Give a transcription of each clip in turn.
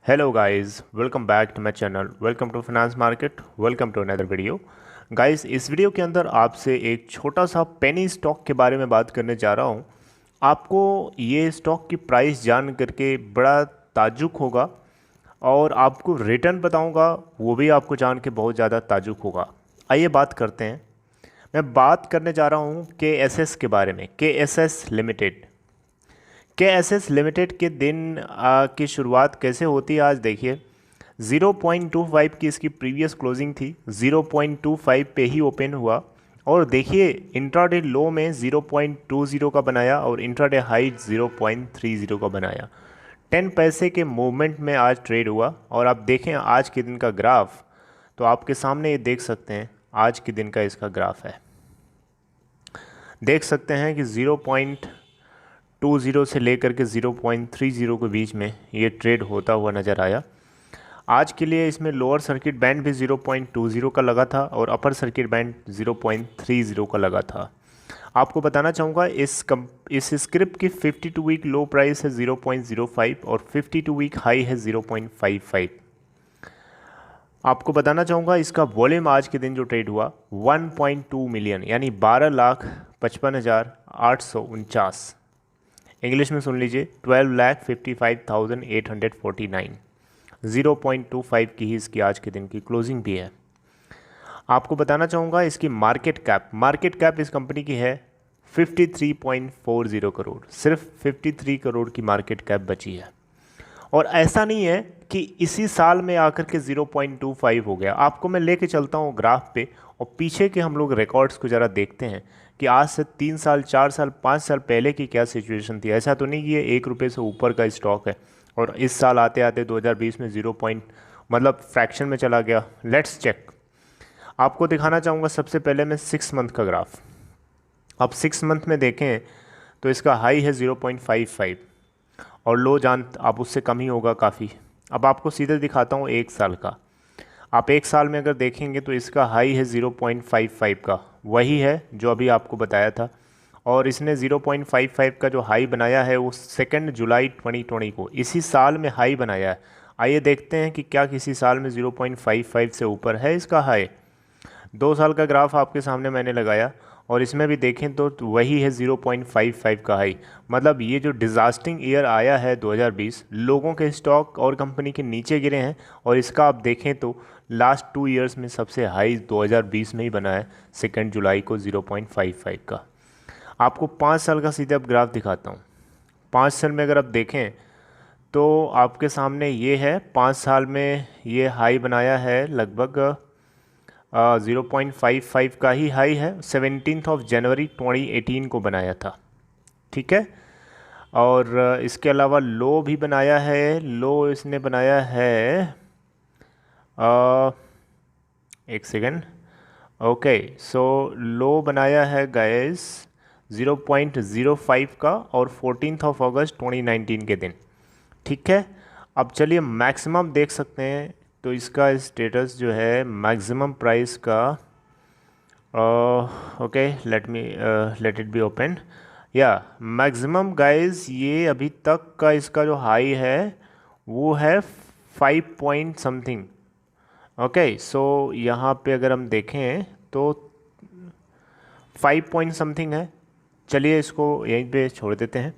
Hello guys, welcome back to my channel. Welcome to Finance Market. Welcome to another video. Guys इस video के अंदर आपसे एक छोटा सा पेनी स्टॉक के बारे में बात करने जा रहा हूँ। आपको ये स्टॉक की प्राइस जान करके बड़ा ताज्जुब होगा और आपको रिटर्न बताऊँगा वो भी आपको जान के बहुत ज़्यादा ताज्जुब होगा। आइए बात करते हैं। मैं बात करने जा रहा हूँ KSS के बारे में। KSS limited. KSS लिमिटेड के दिन की शुरुआत कैसे होती है आज देखिए। 0.25 की इसकी प्रीवियस क्लोजिंग थी, 0.25 पे ही ओपन हुआ और देखिए इंट्राडे लो में 0.20 का बनाया और इंट्राडे हाई 0.30 का बनाया। 10 पैसे के मूवमेंट में आज ट्रेड हुआ और आप देखें आज के दिन का ग्राफ तो आपके सामने ये देख सकते हैं। आज के दिन का इसका ग्राफ है, देख सकते हैं कि 0.20 से लेकर के 0.30 के बीच में ये ट्रेड होता हुआ नज़र आया। आज के लिए इसमें लोअर सर्किट बैंड भी 0.20 का लगा था और अपर सर्किट बैंड 0.30 का लगा था। आपको बताना चाहूँगा इस स्क्रिप्ट की 52 वीक लो प्राइस है 0.05 और 52 वीक हाई है 0.55। आपको बताना चाहूँगा इसका वॉल्यूम आज के दिन जो ट्रेड हुआ 1.2 मिलियन यानी 12,55,849। इंग्लिश में सुन लीजिए 12,55,849। 0.25 की ही इसकी आज के दिन की क्लोजिंग भी है। आपको बताना चाहूँगा इसकी मार्केट कैप इस कंपनी की है 53.40 करोड़। सिर्फ 53 करोड़ की मार्केट कैप बची है और ऐसा नहीं है कि इसी साल में आकर के 0.25 हो गया। आपको मैं लेके चलता हूँ ग्राफ पे और पीछे के हम लोग रिकॉर्ड्स को ज़रा देखते हैं कि आज से 3 साल 4 साल 5 साल पहले की क्या सिचुएशन थी। ऐसा तो नहीं कि ये 1 रुपये से ऊपर का स्टॉक है और इस साल आते आते 2020 में 0 मतलब फ्रैक्शन में चला गया। Let's check. आपको दिखाना चाहूँगा सबसे पहले मैं 6 मंथ का ग्राफ। अब 6 मंथ में देखें तो इसका हाई है 0.55 और लो जान आप उससे कम ही होगा काफ़ी। अब आपको सीधे दिखाता हूँ 1 साल का। आप 1 साल में अगर देखेंगे तो इसका हाई है 0.55 का, वही है जो अभी आपको बताया था और इसने 0.55 का जो हाई बनाया है वो 2 जुलाई 2020 को इसी साल में हाई बनाया है। आइए देखते हैं कि क्या किसी साल में 0.55 से ऊपर है इसका हाई। 2 साल का ग्राफ आपके सामने मैंने लगाया और इसमें भी देखें तो वही है 0.55 का हाई। मतलब ये जो डिज़ास्टिंग ईयर आया है 2020, लोगों के स्टॉक और कंपनी के नीचे गिरे हैं और इसका आप देखें तो लास्ट 2 इयर्स में सबसे हाई 2020 में ही बना है 2 जुलाई को 0.55 का। आपको 5 साल का सीधे अब ग्राफ दिखाता हूँ। 5 साल में अगर आप देखें तो आपके सामने ये है 5 साल में ये हाई बनाया है लगभग 0.55 का ही हाई है। 17 जनवरी 2018 को बनाया था, ठीक है। और इसके अलावा लो भी बनाया है। लो इसने बनाया है एक सेकेंड। ओके, सो लो बनाया है गाइस 0.05 का और 14 अगस्त 2019 के दिन, ठीक है। अब चलिए मैक्सिमम देख सकते हैं तो इसका स्टेटस जो है मैक्सिमम प्राइस का okay let it be open या मैक्सिमम गाइस ये अभी तक का इसका जो हाई है वो है 5 पॉइंट समथिंग। ओके, सो यहाँ पे अगर हम देखें तो 5 पॉइंट समथिंग है। चलिए इसको यहीं पे छोड़ देते हैं।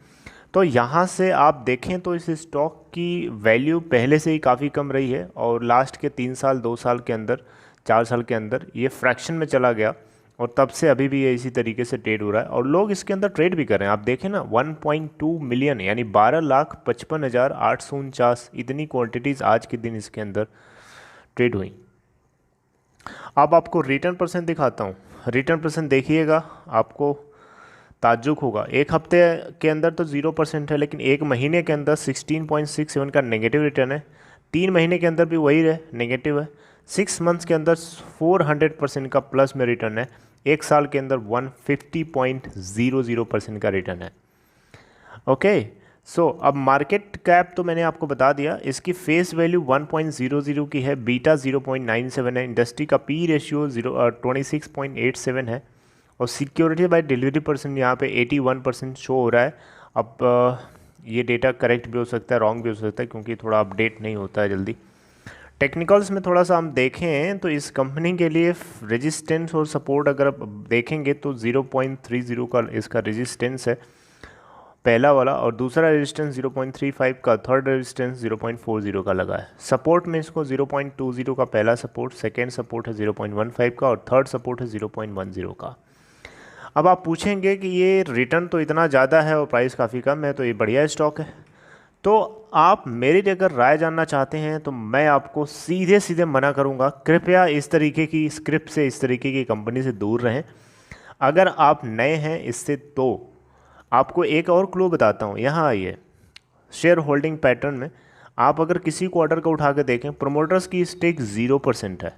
तो यहाँ से आप देखें तो इस स्टॉक की वैल्यू पहले से ही काफ़ी कम रही है और लास्ट के 3 साल 2 साल के अंदर 4 साल के अंदर ये फ्रैक्शन में चला गया और तब से अभी भी ये इसी तरीके से ट्रेड हो रहा है और लोग इसके अंदर ट्रेड भी कर रहे हैं। आप देखें ना 1.2 मिलियन यानी 12,55,849 इतनी क्वांटिटीज़ आज के दिन इसके अंदर ट्रेड हुई। अब आपको रिटर्न परसेंट दिखाता हूँ। रिटर्न परसेंट देखिएगा आपको ताज्जुब होगा। एक हफ्ते के अंदर तो 0% है लेकिन एक महीने के अंदर 16.67 का नेगेटिव रिटर्न है। 3 महीने के अंदर भी वही है, नेगेटिव है। 6 मंथ्स के अंदर 400% का प्लस में रिटर्न है। 1 साल के अंदर 150.00% का रिटर्न है। ओके, सो अब मार्केट कैप तो मैंने आपको बता दिया। इसकी फेस वैल्यू 1.00 की है, बीटा 0.97 है, इंडस्ट्री का पी रेशियो 26.87 है और सिक्योरिटी बाय डिलीवरी परसेंट यहाँ पे 81% शो हो रहा है। अब ये डेटा करेक्ट भी हो सकता है, रॉन्ग भी हो सकता है, क्योंकि थोड़ा अपडेट नहीं होता है जल्दी। टेक्निकल्स में थोड़ा सा हम देखें तो इस कंपनी के लिए रेजिस्टेंस और सपोर्ट अगर आप देखेंगे तो 0.30 का इसका रेजिस्टेंस है पहला वाला, और दूसरा रेजिस्टेंस 0.35 का, थर्ड रेजिस्टेंस 0.40 का लगा है। सपोर्ट में इसको 0.20 का पहला सपोर्ट, सेकेंड सपोर्ट है 0.15 का, और थर्ड सपोर्ट है 0.10 का। अब आप पूछेंगे कि ये रिटर्न तो इतना ज़्यादा है और प्राइस काफ़ी कम है, तो ये बढ़िया स्टॉक है। तो आप मेरी अगर राय जानना चाहते हैं तो मैं आपको सीधे सीधे मना करूंगा, कृपया इस तरीके की स्क्रिप्ट से, इस तरीके की कंपनी से दूर रहें। अगर आप नए हैं इससे तो आपको एक और क्लू बताता हूँ। यहाँ आइए, शेयर होल्डिंग पैटर्न में आप अगर किसी को ऑर्डर का उठा के देखें, प्रोमोटर्स की स्टेक 0% है।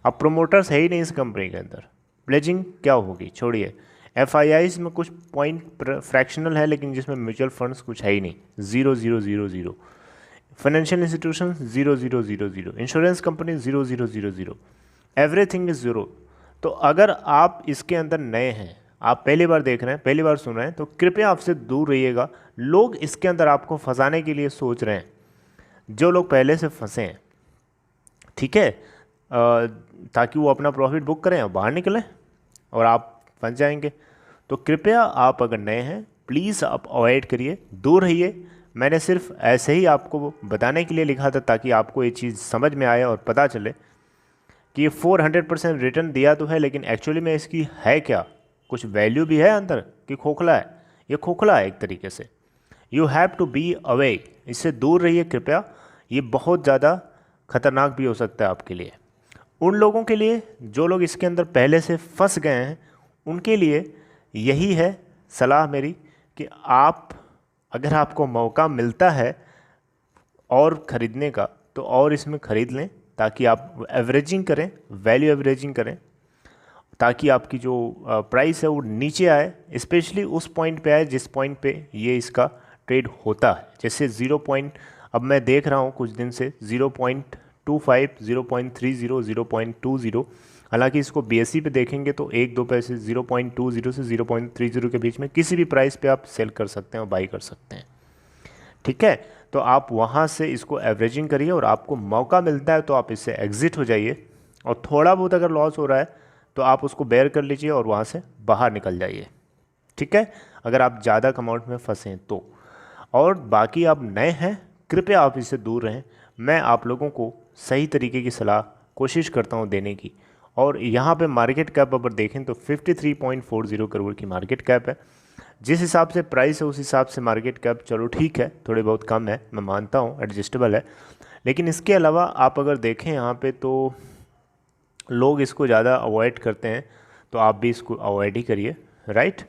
अब प्रोमोटर्स है ही नहीं इस कंपनी के अंदर, प्लेजिंग क्या होगी, छोड़िए। FIIs में कुछ पॉइंट फ्रैक्शनल है, लेकिन जिसमें म्यूचुअल फंड्स कुछ है ही नहीं, 0,000। Financial institution 0,000, insurance company 0,000, everything is 0। तो अगर आप इसके अंदर नए हैं, आप पहली बार देख रहे हैं, पहली बार सुन रहे हैं, तो कृपया आपसे दूर रहिएगा। लोग इसके अंदर आपको फंसाने के लिए सोच रहे हैं, जो लोग पहले से फंसे हैं, ठीक है, ताकि वो अपना प्रॉफिट बुक करें और बाहर निकलें और आप फंस जाएंगे। तो कृपया आप अगर नए हैं प्लीज़ आप अवॉइड करिए, दूर रहिए। मैंने सिर्फ ऐसे ही आपको बताने के लिए लिखा था, ताकि आपको ये चीज़ समझ में आए और पता चले कि ये 400% रिटर्न दिया तो है, लेकिन एक्चुअली में इसकी है क्या, कुछ वैल्यू भी है अंदर कि खोखला है। ये खोखला है एक तरीके से। You have to be away, इससे दूर रहिए कृपया। ये बहुत ज़्यादा खतरनाक भी हो सकता है आपके लिए। उन लोगों के लिए जो लोग इसके अंदर पहले से फंस गए हैं, उनके लिए यही है सलाह मेरी कि आप, अगर आपको मौका मिलता है और ख़रीदने का, तो और इसमें ख़रीद लें, ताकि आप एवरेजिंग करें, वैल्यू एवरेजिंग करें, ताकि आपकी जो प्राइस है वो नीचे आए, स्पेशली उस पॉइंट पे आए जिस पॉइंट पे ये इसका ट्रेड होता है। जैसे 0. अब मैं देख रहा हूँ कुछ दिन से 0.25, 0.30, 0.20। हालांकि इसको BSE पे देखेंगे तो 1-2 पैसे 0.20 से 0.30 के बीच में किसी भी प्राइस पे आप सेल कर सकते हैं और बाई कर सकते हैं, ठीक है। तो आप वहाँ से इसको एवरेजिंग करिए, और आपको मौका मिलता है तो आप इससे एग्जिट हो जाइए, और थोड़ा बहुत अगर लॉस हो रहा है तो आप उसको बेयर कर लीजिए और वहाँ से बाहर निकल जाइए, ठीक है, अगर आप ज़्यादा अमाउंट में फंसें तो। और बाकी आप नए हैं, कृपया आप इससे दूर रहें। मैं आप लोगों को सही तरीके की सलाह कोशिश करता हूँ देने की। और यहाँ पे मार्केट कैप अगर देखें तो 53.40 करोड़ की मार्केट कैप है। जिस हिसाब से प्राइस है उस हिसाब से मार्केट कैप चलो ठीक है, थोड़ी बहुत कम है, मैं मानता हूँ, एडजस्टेबल है। लेकिन इसके अलावा आप अगर देखें यहाँ पे तो लोग इसको ज़्यादा अवॉइड करते हैं, तो आप भी इसको अवॉइड ही करिए, right.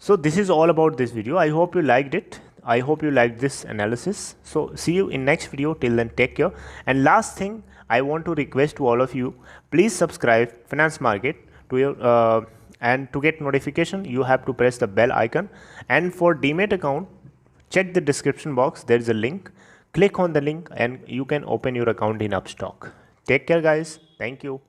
So this is all about this video. I hope you liked it. I hope you liked this analysis. So see you in next video. Till then, take care. And last thing, I want to request to all of you, please subscribe Finance Market to your and to get notification, you have to press the bell icon. And for Demat account, check the description box. There is a link. Click on the link and you can open your account in Upstock. Take care, guys. Thank you.